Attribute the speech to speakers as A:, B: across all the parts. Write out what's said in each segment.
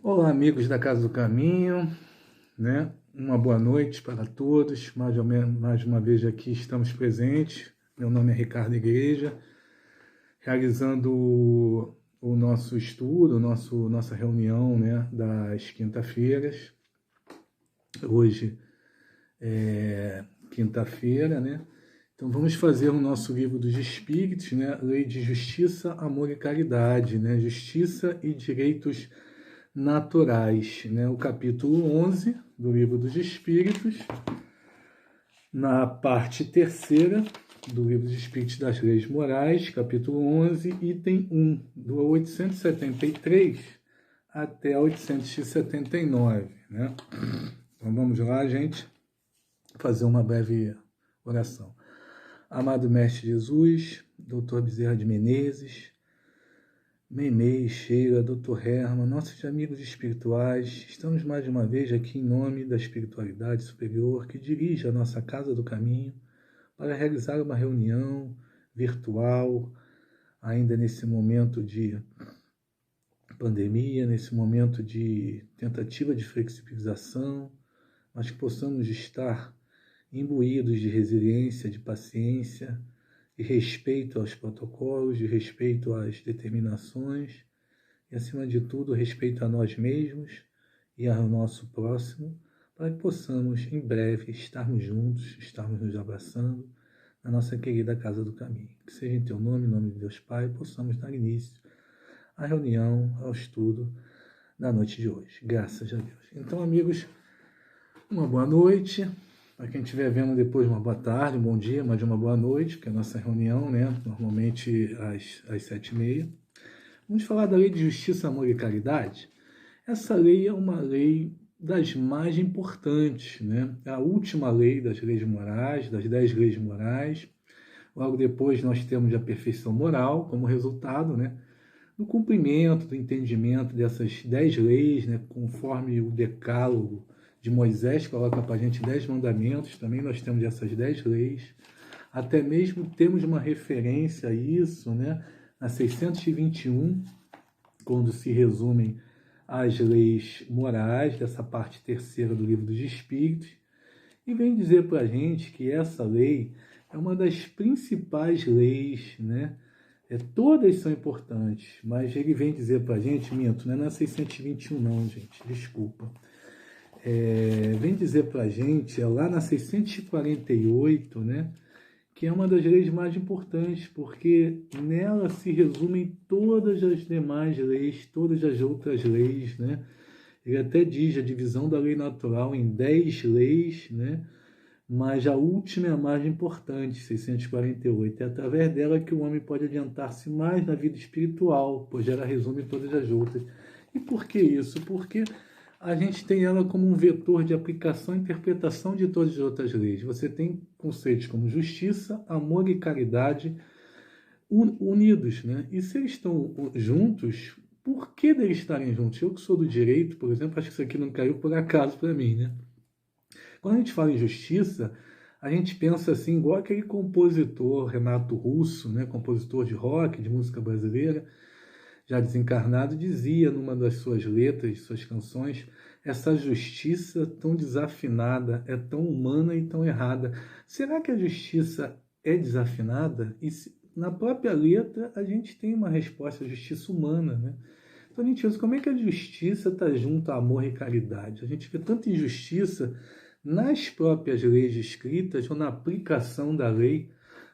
A: Olá, amigos da Casa do Caminho, né? Uma boa noite para todos. Mais uma vez aqui estamos presentes. Meu nome é Ricardo Igreja, realizando o nosso estudo, nossa reunião, né, das quinta-feiras. Hoje é quinta-feira, né? Então vamos fazer o nosso livro dos Espíritos, né? Lei de Justiça, Amor e Caridade, né? Justiça e Direitos Naturais, né? O capítulo 11 do Livro dos Espíritos, na parte terceira do Livro dos Espíritos das Leis Morais, capítulo 11, item 1, do 873 até 879, né? Então vamos lá, gente, fazer uma breve oração. Amado Mestre Jesus, Dr. Bezerra de Menezes, Meimei, Sheila, Dr. Herman, nossos amigos espirituais, estamos mais uma vez aqui em nome da espiritualidade superior que dirige a nossa Casa do Caminho para realizar uma reunião virtual, ainda nesse momento de pandemia, nesse momento de tentativa de flexibilização, mas que possamos estar imbuídos de resiliência, de paciência, de respeito aos protocolos, de respeito às determinações e, acima de tudo, respeito a nós mesmos e ao nosso próximo, para que possamos, em breve, estarmos juntos, estarmos nos abraçando na nossa querida Casa do Caminho. Que seja em Teu nome, em nome de Deus Pai, possamos dar início à reunião, ao estudo da noite de hoje. Graças a Deus. Então, amigos, uma boa noite. Para quem estiver vendo depois, uma boa tarde, um bom dia, mas uma boa noite, porque a nossa reunião, né, normalmente às 7h30. Vamos falar da Lei de Justiça, Amor e Caridade. Essa lei é uma lei das mais importantes, né? É a última lei das leis morais, das 10 leis morais. Logo depois nós temos a perfeição moral como resultado, né, do cumprimento, do entendimento dessas 10 leis, né, conforme o decálogo de Moisés coloca para a gente 10 mandamentos, também nós temos essas 10 leis. Até mesmo temos uma referência a isso, né, na 621, quando se resumem as leis morais dessa parte terceira do Livro dos Espíritos, e vem dizer para a gente que essa lei é uma das principais leis, né? Todas são importantes, mas ele vem dizer para a gente, minto, não é na 621 não, gente, desculpa. Vem dizer para a gente, é lá na 648, né? Que é uma das leis mais importantes, porque nela se resumem todas as demais leis, todas as outras leis, né? Ele até diz a divisão da lei natural em 10 leis, né? Mas a última é a mais importante, 648. É através dela que o homem pode adiantar-se mais na vida espiritual, pois ela resume todas as outras. E por que isso? Porque a gente tem ela como um vetor de aplicação e interpretação de todas as outras leis. Você tem conceitos como justiça, amor e caridade unidos, né? E se eles estão juntos, por que deles estarem juntos? Eu que sou do direito, por exemplo, acho que isso aqui não caiu por acaso para mim, né? Quando a gente fala em justiça, a gente pensa assim, igual aquele compositor Renato Russo, né, compositor de rock, de música brasileira, já desencarnado, dizia numa das suas letras, suas canções, essa justiça tão desafinada, é tão humana e tão errada. Será que a justiça é desafinada? E na própria letra a gente tem uma resposta, a justiça humana, né? Então a gente pensa, como é que a justiça está junto a amor e caridade? A gente vê tanta injustiça nas próprias leis escritas ou na aplicação da lei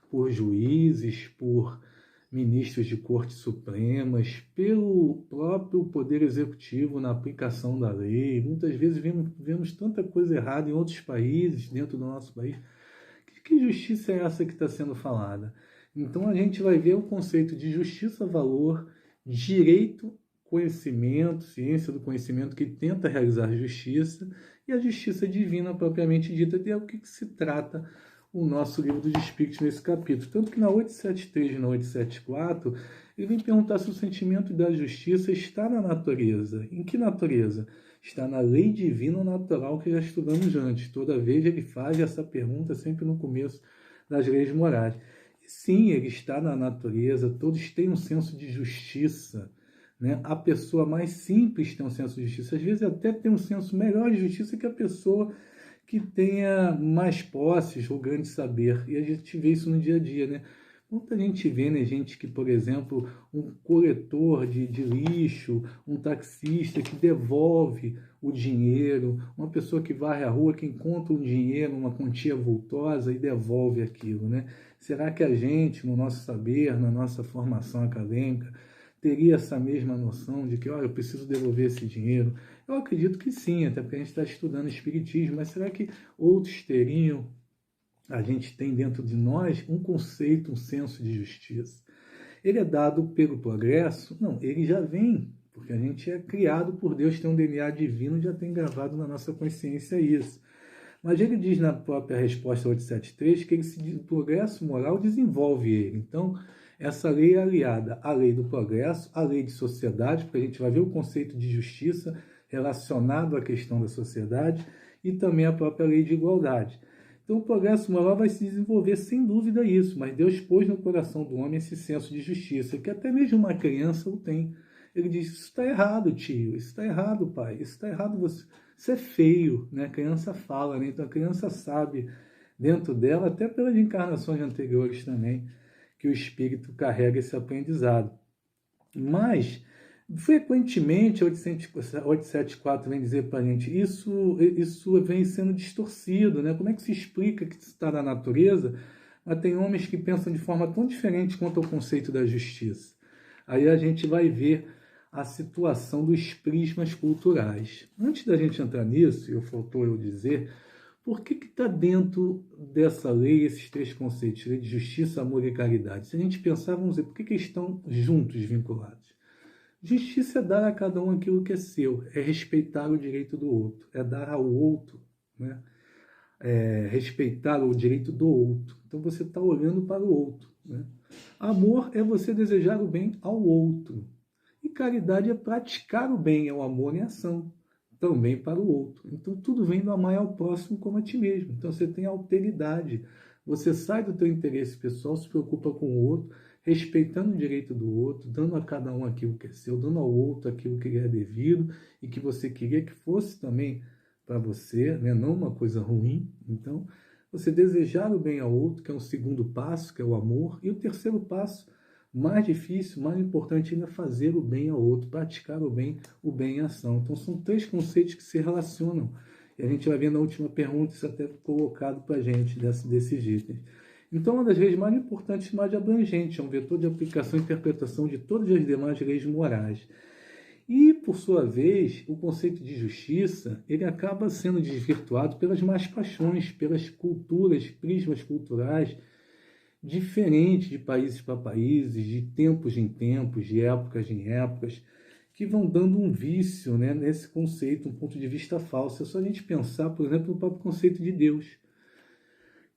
A: por juízes, por ministros de cortes supremas, pelo próprio Poder Executivo na aplicação da lei. Muitas vezes vemos tanta coisa errada em outros países, dentro do nosso país. Que justiça é essa que está sendo falada? Então a gente vai ver o conceito de justiça, valor, direito, conhecimento, ciência do conhecimento que tenta realizar justiça, e a justiça divina propriamente dita, é o que se trata o nosso livro dos Espíritos nesse capítulo. Tanto que na 873 e na 874, ele vem perguntar se o sentimento da justiça está na natureza. Em que natureza? Está na lei divina ou natural que já estudamos antes. Toda vez ele faz essa pergunta sempre no começo das leis morais. E sim, ele está na natureza, todos têm um senso de justiça, né? A pessoa mais simples tem um senso de justiça, às vezes até tem um senso melhor de justiça que a pessoa que tenha mais posses ou grande saber. E a gente vê isso no dia a dia, né? Muita gente vê, né, gente que, por exemplo, um coletor de lixo, um taxista que devolve o dinheiro, uma pessoa que varre a rua, que encontra um dinheiro, uma quantia vultosa e devolve aquilo, né? Será que a gente, no nosso saber, na nossa formação acadêmica, teria essa mesma noção de que, olha, eu preciso devolver esse dinheiro? Eu acredito que sim, até porque a gente está estudando espiritismo, mas será que outros teriam? A gente tem dentro de nós um conceito, um senso de justiça. Ele é dado pelo progresso? Não, ele já vem, porque a gente é criado por Deus, tem um DNA divino, já tem gravado na nossa consciência isso. Mas ele diz na própria resposta 873 que o progresso moral desenvolve ele. Então, essa lei é aliada à lei do progresso, à lei de sociedade, porque a gente vai ver o conceito de justiça relacionado à questão da sociedade, e também a própria lei de igualdade. Então, o progresso moral vai se desenvolver sem dúvida isso, mas Deus pôs no coração do homem esse senso de justiça, que até mesmo uma criança o tem. Ele diz, isso está errado, tio, isso está errado, pai, isso está errado, isso é feio, né? A criança fala, né? Então a criança sabe dentro dela, até pelas encarnações anteriores também, que o espírito carrega esse aprendizado. Mas, frequentemente, a 874 vem dizer para a gente, isso vem sendo distorcido, né? Como é que se explica que isso está na natureza, mas tem homens que pensam de forma tão diferente quanto ao conceito da justiça? Aí a gente vai ver a situação dos prismas culturais. Antes da gente entrar nisso, faltou eu dizer, por que está dentro dessa lei esses três conceitos, lei de justiça, amor e caridade? Se a gente pensar, vamos dizer, por que estão juntos, vinculados? Justiça é dar a cada um aquilo que é seu, é respeitar o direito do outro, é dar ao outro, né? Respeitar o direito do outro. Então você está olhando para o outro, né? Amor é você desejar o bem ao outro. E caridade é praticar o bem, é o amor em ação, também para o outro. Então tudo vem do amar ao próximo como a ti mesmo. Então você tem alteridade. Você sai do teu interesse pessoal, se preocupa com o outro, respeitando o direito do outro, dando a cada um aquilo que é seu, dando ao outro aquilo que lhe é devido e que você queria que fosse também para você, né? Não uma coisa ruim. Então, você desejar o bem ao outro, que é um segundo passo, que é o amor, e o terceiro passo, mais difícil, mais importante ainda, fazer o bem ao outro, praticar o bem em ação. Então, são três conceitos que se relacionam. E a gente vai ver na última pergunta, isso até colocado para a gente, desses itens. Então, uma das leis mais importantes e mais abrangentes, é um vetor de aplicação e interpretação de todas as demais leis morais. E, por sua vez, o conceito de justiça, ele acaba sendo desvirtuado pelas más paixões, pelas culturas, prismas culturais, diferentes de países para países, de tempos em tempos, de épocas em épocas, que vão dando um vício, né, nesse conceito, um ponto de vista falso. É só a gente pensar, por exemplo, no próprio conceito de Deus,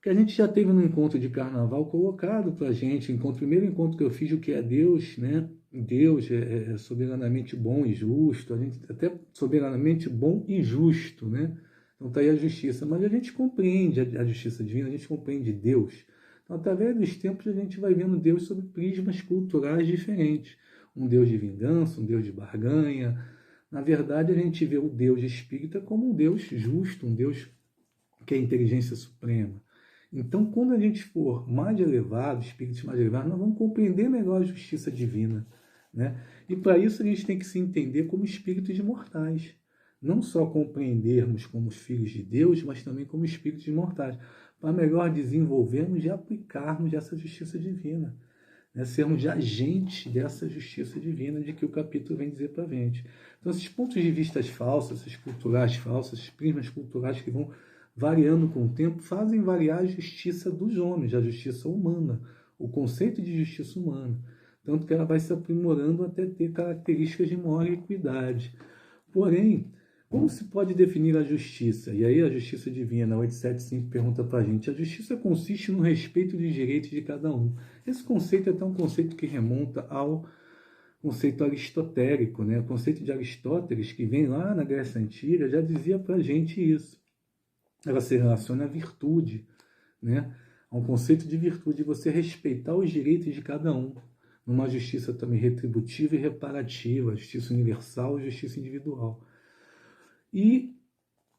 A: que a gente já teve no encontro de carnaval colocado para a gente, o primeiro encontro que eu fiz, o que é Deus, né? Deus é soberanamente bom e justo, a gente até soberanamente bom e justo, né? Então está aí a justiça, mas a gente compreende a justiça divina, a gente compreende Deus. Então, através dos tempos, a gente vai vendo Deus sob prismas culturais diferentes. Um Deus de vingança, um Deus de barganha. Na verdade, a gente vê o Deus espírita como um Deus justo, um Deus que é a inteligência suprema. Então, quando a gente for mais elevado, espíritos mais elevados, nós vamos compreender melhor a justiça divina, né? E para isso a gente tem que se entender como espíritos imortais. Não só compreendermos como filhos de Deus, mas também como espíritos imortais, para melhor desenvolvermos e aplicarmos essa justiça divina, né? Sermos agentes dessa justiça divina de que o capítulo vem dizer para a gente. Então, esses pontos de vista falsos, essas culturais falsas, esses prismas culturais que vão variando com o tempo, fazem variar a justiça dos homens, a justiça humana, o conceito de justiça humana. Tanto que ela vai se aprimorando até ter características de maior equidade. Porém, como se pode definir a justiça? E aí a justiça divina, 875, pergunta para a gente. A justiça consiste no respeito dos direitos de cada um. Esse conceito é até um conceito que remonta ao conceito aristotélico, né? O conceito de Aristóteles, que vem lá na Grécia Antiga, já dizia para a gente isso. Ela se relaciona à virtude, né? A um conceito de virtude, você respeitar os direitos de cada um. numa justiça também retributiva e reparativa, justiça universal e justiça individual. E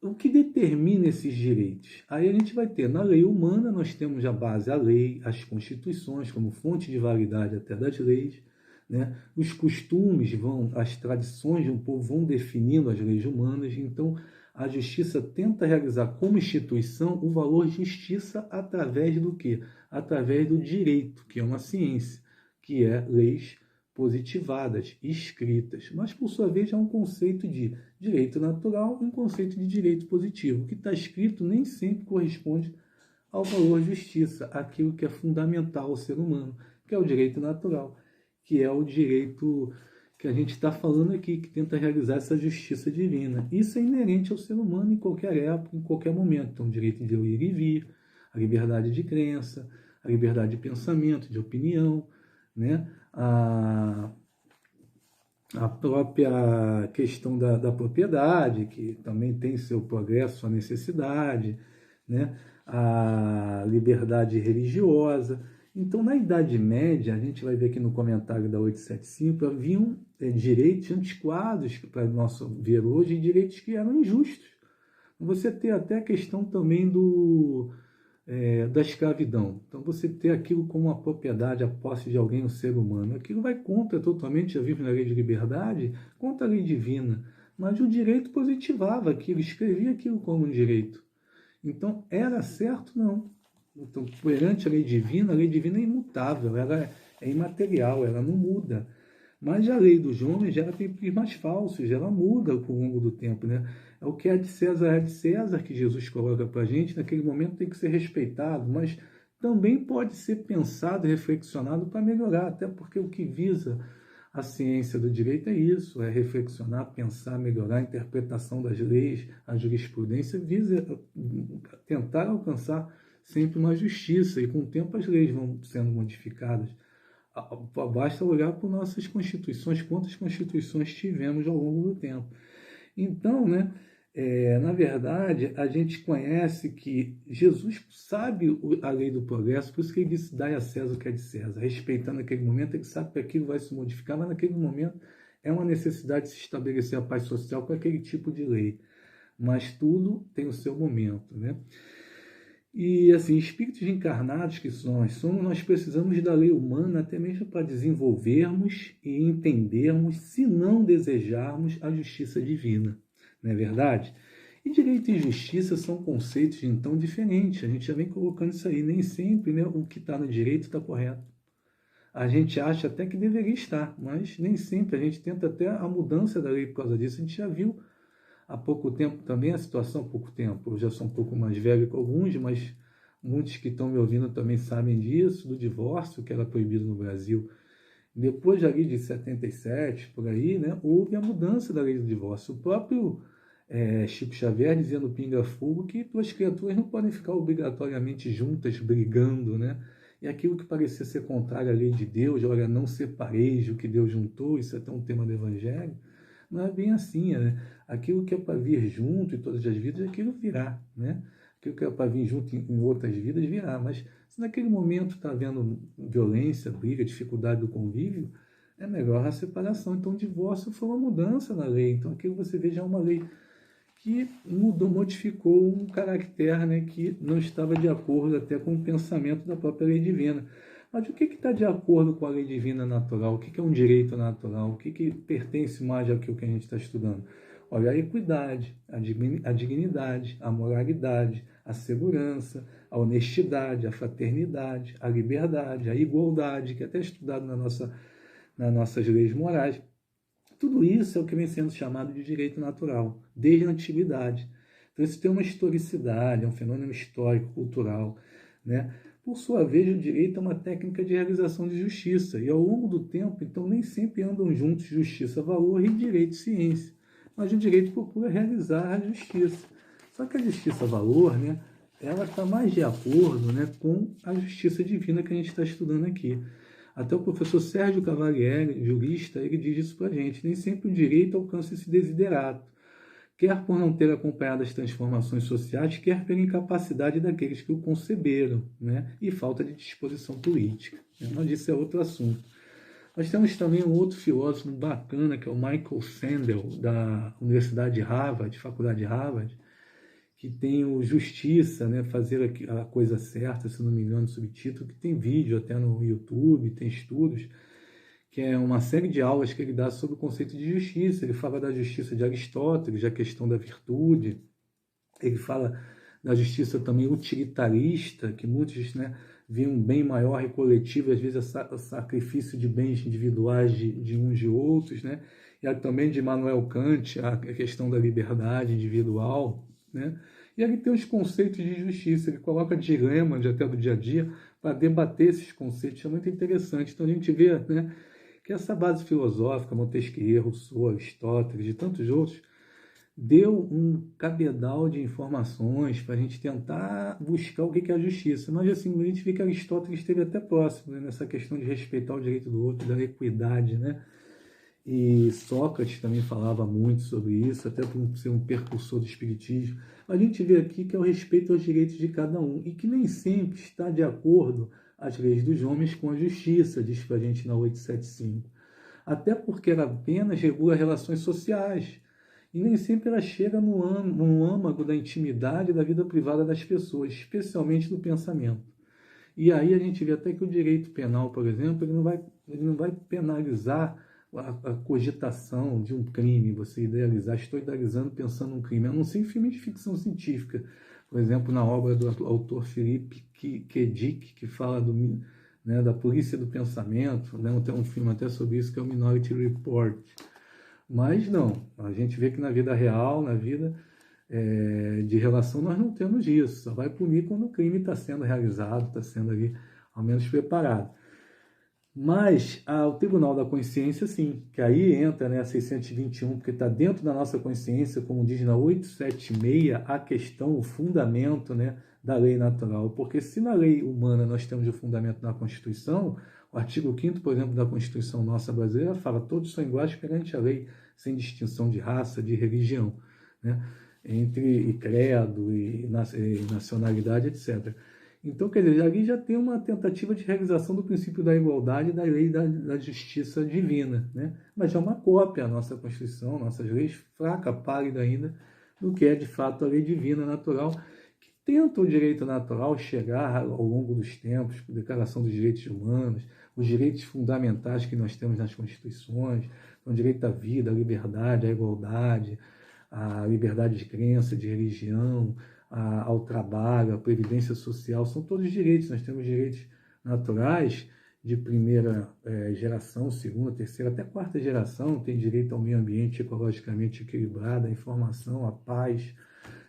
A: o que determina esses direitos? Aí a gente vai ter, na lei humana, nós temos a base, a lei, as constituições, como fonte de validade até das leis, né? Os costumes, as tradições de um povo vão definindo as leis humanas. Então, a justiça tenta realizar como instituição o valor justiça através do quê? Através do direito, que é uma ciência, que é leis positivadas, escritas. Mas, por sua vez, há um conceito de direito natural e um conceito de direito positivo. O que está escrito nem sempre corresponde ao valor justiça, aquilo que é fundamental ao ser humano, que é o direito natural, que é o direito que a gente está falando aqui, que tenta realizar essa justiça divina. Isso é inerente ao ser humano em qualquer época, em qualquer momento. Então, o direito de ir e vir, a liberdade de crença, a liberdade de pensamento, de opinião, né? A própria questão da propriedade, que também tem seu progresso, sua necessidade, né? A liberdade religiosa. Então, na Idade Média, a gente vai ver aqui no comentário da 875, haviam direitos antiquados, para nosso ver hoje, e direitos que eram injustos. Você tem até a questão também da escravidão. Então, você ter aquilo como uma propriedade, a posse de alguém, um ser humano. Aquilo vai contra totalmente, já vive na lei de liberdade, contra a lei divina. Mas o direito positivava aquilo, escrevia aquilo como um direito. Então, era certo? Não. Então, perante a lei divina é imutável, ela é imaterial, ela não muda. Mas a lei dos homens gera primas falsos, ela muda ao longo do tempo, né? É o que é de César que Jesus coloca para a gente, naquele momento tem que ser respeitado, mas também pode ser pensado e reflexionado para melhorar, até porque o que visa a ciência do direito é isso, é reflexionar, pensar, melhorar a interpretação das leis, a jurisprudência visa tentar alcançar sempre uma justiça, e com o tempo as leis vão sendo modificadas. Basta olhar por nossas constituições, quantas constituições tivemos ao longo do tempo. Então, né, na verdade, a gente conhece que Jesus sabe a lei do progresso, por isso que ele disse, dai a César o que é de César, respeitando aquele momento, ele sabe que aquilo vai se modificar, mas naquele momento é uma necessidade de se estabelecer a paz social com aquele tipo de lei. Mas tudo tem o seu momento, né? E, assim, espíritos encarnados que nós somos, nós precisamos da lei humana até mesmo para desenvolvermos e entendermos, se não desejarmos, a justiça divina. Não é verdade? E direito e justiça são conceitos, então, diferentes. A gente já vem colocando isso aí. Nem sempre, né, o que está no direito está correto. A gente acha até que deveria estar, mas nem sempre. A gente tenta até a mudança da lei por causa disso. A gente já viu há pouco tempo também a situação, há pouco tempo, eu já sou um pouco mais velho que alguns, mas muitos que estão me ouvindo também sabem disso, do divórcio, que era proibido no Brasil. Depois da lei de 77, por aí, né, houve a mudança da lei do divórcio. O próprio Chico Xavier dizia no Pinga Fogo que duas criaturas não podem ficar obrigatoriamente juntas, brigando, né? E aquilo que parecia ser contrário à lei de Deus, olha, não separeis o que Deus juntou, isso é até um tema do Evangelho, não é bem assim, né? Aquilo que é para vir junto em todas as vidas, aquilo virá, né? Aquilo que é para vir junto em outras vidas, virá. Mas se naquele momento está havendo violência, briga, dificuldade do convívio, é melhor a separação. Então, o divórcio foi uma mudança na lei. Então, aquilo você vê já é uma lei que mudou, modificou um caractere, né, que não estava de acordo até com o pensamento da própria lei divina. Mas o que está de acordo com a lei divina natural? O que é um direito natural? O que pertence mais àquilo que a gente está estudando? Olha, a equidade, a dignidade, a moralidade, a segurança, a honestidade, a fraternidade, a liberdade, a igualdade, que é até estudado nas nossas leis morais. Tudo isso é o que vem sendo chamado de direito natural, desde a antiguidade. Então, isso tem uma historicidade, é um fenômeno histórico, cultural, né? Por sua vez, o direito é uma técnica de realização de justiça, e ao longo do tempo, então, nem sempre andam juntos justiça, valor e direito e ciência. Mas o direito procura realizar a justiça. Só que a justiça valor, né, ela está mais de acordo, né, com a justiça divina que a gente está estudando aqui. Até o professor Sérgio Cavalieri, jurista, ele diz isso para a gente. Nem sempre o direito alcança esse desiderato, quer por não ter acompanhado as transformações sociais, quer pela incapacidade daqueles que o conceberam, né, e falta de disposição política. Mas isso é outro assunto. Nós temos também um outro filósofo bacana, que é o Michael Sandel, da Universidade de Harvard, Faculdade de Harvard, que tem o Justiça, né, fazer a coisa certa, se não me engano, subtítulo, que tem vídeo até no YouTube, tem estudos, que é uma série de aulas que ele dá sobre o conceito de justiça. Ele fala da justiça de Aristóteles, a questão da virtude. Ele fala da justiça também utilitarista, que muitos, né, veem um bem maior e coletivo, às vezes o sacrifício de bens individuais de uns e outros, né? E também de Immanuel Kant, a questão da liberdade individual, né? E ele tem os conceitos de justiça, ele coloca dilemas até do dia a dia para debater esses conceitos, é muito interessante. Então a gente vê, né, que essa base filosófica, Montesquieu, Rousseau, Aristóteles e tantos outros, deu um cabedal de informações para a gente tentar buscar o que é a justiça. Mas, assim, a gente vê que Aristóteles esteve até próximo, né, nessa questão de respeitar o direito do outro, da equidade, né? E Sócrates também falava muito sobre isso, até por ser um precursor do espiritismo. A gente vê aqui que é o respeito aos direitos de cada um e que nem sempre está de acordo as leis dos homens com a justiça, diz para a gente na 875. Até porque ela apenas regula relações sociais e nem sempre ela chega no âmago da intimidade da vida privada das pessoas, especialmente do pensamento. E aí a gente vê até que o direito penal, por exemplo, ele não vai penalizar a cogitação de um crime, você idealizar, estou idealizando pensando num crime, a não ser em filmes de ficção científica. Por exemplo, na obra do autor Philippe K. Dick, que fala né, da polícia do pensamento, né, tem um filme até sobre isso, que é o Minority Report. Mas não, a gente vê que na vida real, na vida de relação, nós não temos isso. Só vai punir quando o crime está sendo realizado, está sendo ali ao menos preparado. Mas o Tribunal da Consciência, sim, que aí entra, né, a 621, porque está dentro da nossa consciência, como diz na 876, a questão, o fundamento, né, da lei natural. Porque se na lei humana nós temos o fundamento na Constituição, o artigo 5º, por exemplo, da Constituição nossa brasileira fala: todos são iguais perante a lei, sem distinção de raça, de religião, né, entre credo e nacionalidade, etc. Então, quer dizer, ali já tem uma tentativa de realização do princípio da igualdade e da lei da justiça divina, né? Mas é uma cópia a nossa Constituição, nossas leis, fraca, pálida ainda, do que é de fato a lei divina natural, que tenta o direito natural chegar ao longo dos tempos, com a Declaração dos Direitos Humanos, os direitos fundamentais que nós temos nas Constituições, o direito à vida, à liberdade, à igualdade, à liberdade de crença, de religião, ao trabalho, à previdência social, são todos direitos. Nós temos direitos naturais de primeira geração, segunda, terceira, até quarta geração, tem direito ao meio ambiente ecologicamente equilibrado, à informação, à paz,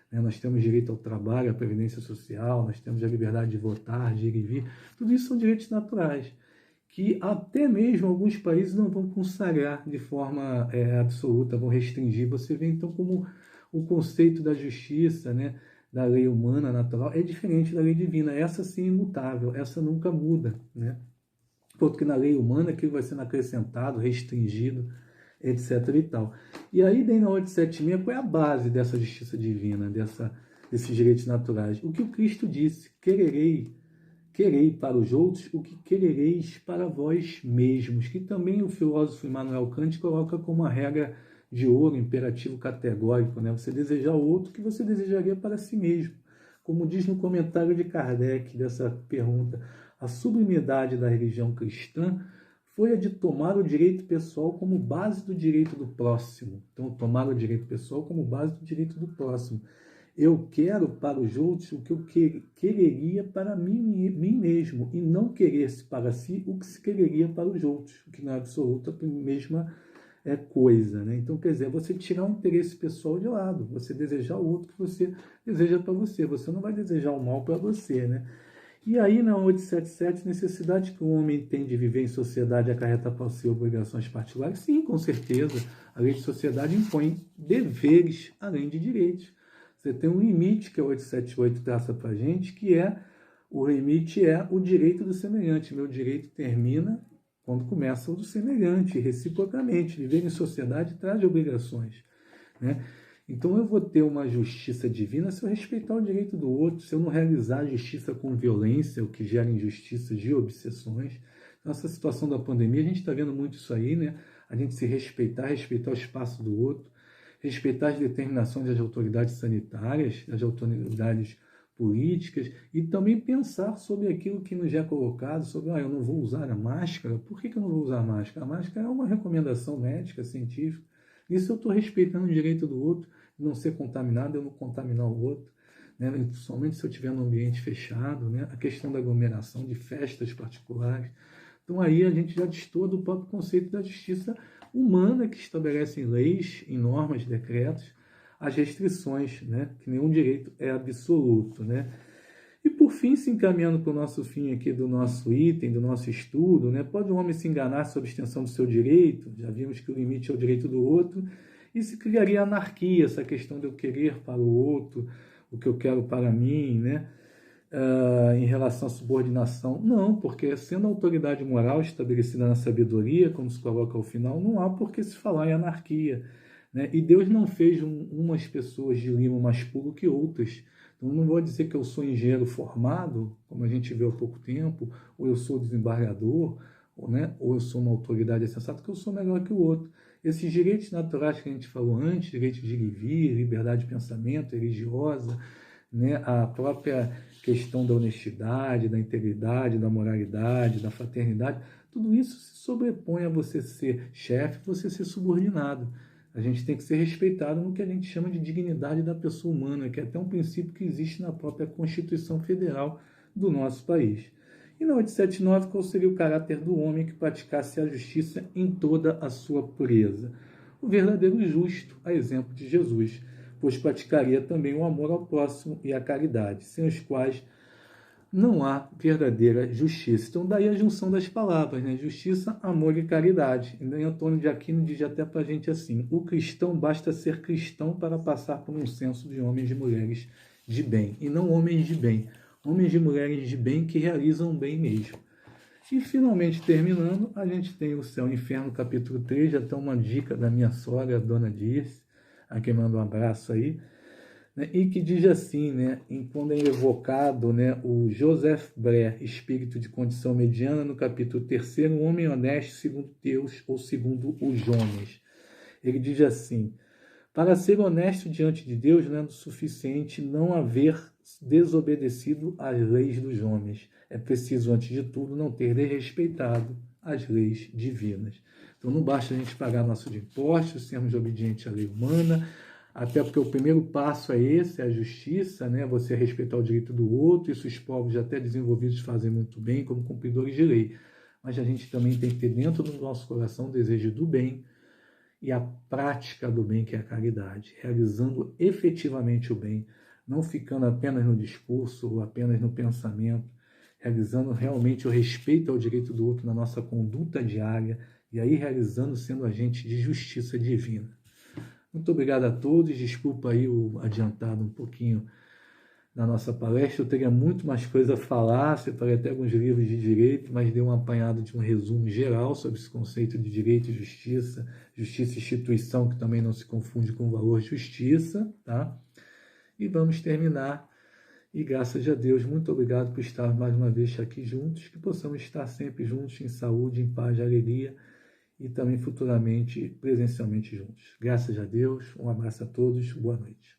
A: né? Nós temos direito ao trabalho, à previdência social, nós temos a liberdade de votar, de ir e vir, tudo isso são direitos naturais, que até mesmo alguns países não vão consagrar de forma absoluta, vão restringir. Você vê então como o conceito da justiça, né, da lei humana natural é diferente da lei divina. Essa sim é imutável, essa nunca muda, né? Porque na lei humana aquilo vai sendo acrescentado, restringido, etc. e tal. E aí, daí na 876, qual é a base dessa justiça divina, desses direitos naturais? O que o Cristo disse: querei para os outros o que querereis para vós mesmos, que também o filósofo Immanuel Kant coloca como uma regra de ouro, imperativo categórico, né? Você desejar o outro que você desejaria para si mesmo. Como diz no comentário de Kardec dessa pergunta, a sublimidade da religião cristã foi a de tomar o direito pessoal como base do direito do próximo. Então, tomar o direito pessoal como base do direito do próximo. Eu quero para os outros o que eu quereria para mim mesmo, e não querer-se para si o que se quereria para os outros, o que não é absoluta a mesma coisa, né? Então, quer dizer, você tirar o interesse pessoal de lado, você desejar o outro que você deseja para você, você não vai desejar o mal para você, né? E aí, na 877, necessidade que o homem tem de viver em sociedade acarreta para si obrigações particulares? Sim, com certeza. A lei de sociedade impõe deveres além de direitos. Você tem um limite que a 878 traça para a gente, que o limite é o direito do semelhante. Meu direito termina quando começa o do semelhante, reciprocamente. Viver em sociedade traz obrigações, né? Então eu vou ter uma justiça divina se eu respeitar o direito do outro, se eu não realizar a justiça com violência, o que gera injustiças e obsessões, Então, essa situação da pandemia, a gente está vendo muito isso aí, né? A gente se respeitar, respeitar o espaço do outro, respeitar as determinações das autoridades sanitárias, das autoridades políticas, e também pensar sobre aquilo que nos é colocado, sobre, eu não vou usar a máscara. Por que eu não vou usar a máscara? A máscara é uma recomendação médica, científica. Isso eu estou respeitando o direito do outro, de não ser contaminado, eu não contaminar o outro, né? Principalmente se eu estiver num ambiente fechado, né? A questão da aglomeração, de festas particulares. Então aí a gente já destoa do próprio conceito da justiça humana, que estabelece em leis, em normas, decretos, as restrições, né? Que nenhum direito é absoluto, né? E por fim, se encaminhando para o nosso fim aqui do nosso item, do nosso estudo, né? Pode um homem se enganar sobre a extensão do seu direito? Já vimos que o limite é o direito do outro, e se criaria anarquia, essa questão de eu querer para o outro o que eu quero para mim, né? Em relação à subordinação. Não, porque sendo a autoridade moral estabelecida na sabedoria, como se coloca ao final, não há por que se falar em anarquia, né? E Deus não fez umas pessoas de limo mais puro que outras. Então, não vou dizer que eu sou engenheiro formado, como a gente viu há pouco tempo, ou eu sou desembargador, ou eu sou uma autoridade sensata, que eu sou melhor que o outro. Esses direitos naturais que a gente falou antes, direito de ir e vir, liberdade de pensamento, religiosa, né, a própria questão da honestidade, da integridade, da moralidade, da fraternidade, tudo isso se sobrepõe a você ser chefe, você ser subordinado. A gente tem que ser respeitado no que a gente chama de dignidade da pessoa humana, que é até um princípio que existe na própria Constituição Federal do nosso país. E na 879, qual seria o caráter do homem que praticasse a justiça em toda a sua pureza? O verdadeiro justo, a exemplo de Jesus, pois praticaria também o amor ao próximo e a caridade, sem os quais não há verdadeira justiça. Então, daí a junção das palavras, né? Justiça, amor e caridade. E Antônio de Aquino diz até para a gente assim: o cristão basta ser cristão para passar por um censo de homens e mulheres de bem, e não homens de bem, homens e mulheres de bem que realizam bem mesmo. E finalmente, terminando, a gente tem o Céu e o Inferno, capítulo 3, já tem uma dica da minha sogra, a dona Dirce, a quem manda um abraço aí, né? E que diz assim, né, quando é evocado, né, o Joseph Bré, espírito de condição mediana, no capítulo 3, um homem honesto segundo Deus ou segundo os homens. Ele diz assim: para ser honesto diante de Deus não é suficiente não haver desobedecido às leis dos homens. É preciso, antes de tudo, não ter desrespeitado as leis divinas. Então não basta a gente pagar nossos impostos, sermos obedientes à lei humana, até porque o primeiro passo é esse, é a justiça, né? Você respeitar o direito do outro. Isso os povos até desenvolvidos fazem muito bem, como cumpridores de lei. Mas a gente também tem que ter dentro do nosso coração o desejo do bem e a prática do bem, que é a caridade, realizando efetivamente o bem, não ficando apenas no discurso ou apenas no pensamento, realizando realmente o respeito ao direito do outro na nossa conduta diária, e aí realizando, sendo agente de justiça divina. Muito obrigado a todos, desculpa aí o adiantado um pouquinho na nossa palestra. Eu teria muito mais coisa a falar, separei até alguns livros de direito, mas dei um apanhado de um resumo geral sobre esse conceito de direito e justiça, justiça e instituição, que também não se confunde com o valor justiça, tá? E vamos terminar. E graças a Deus, muito obrigado por estar mais uma vez aqui juntos, que possamos estar sempre juntos em saúde, em paz, alegria, e também futuramente presencialmente juntos. Graças a Deus, um abraço a todos, boa noite.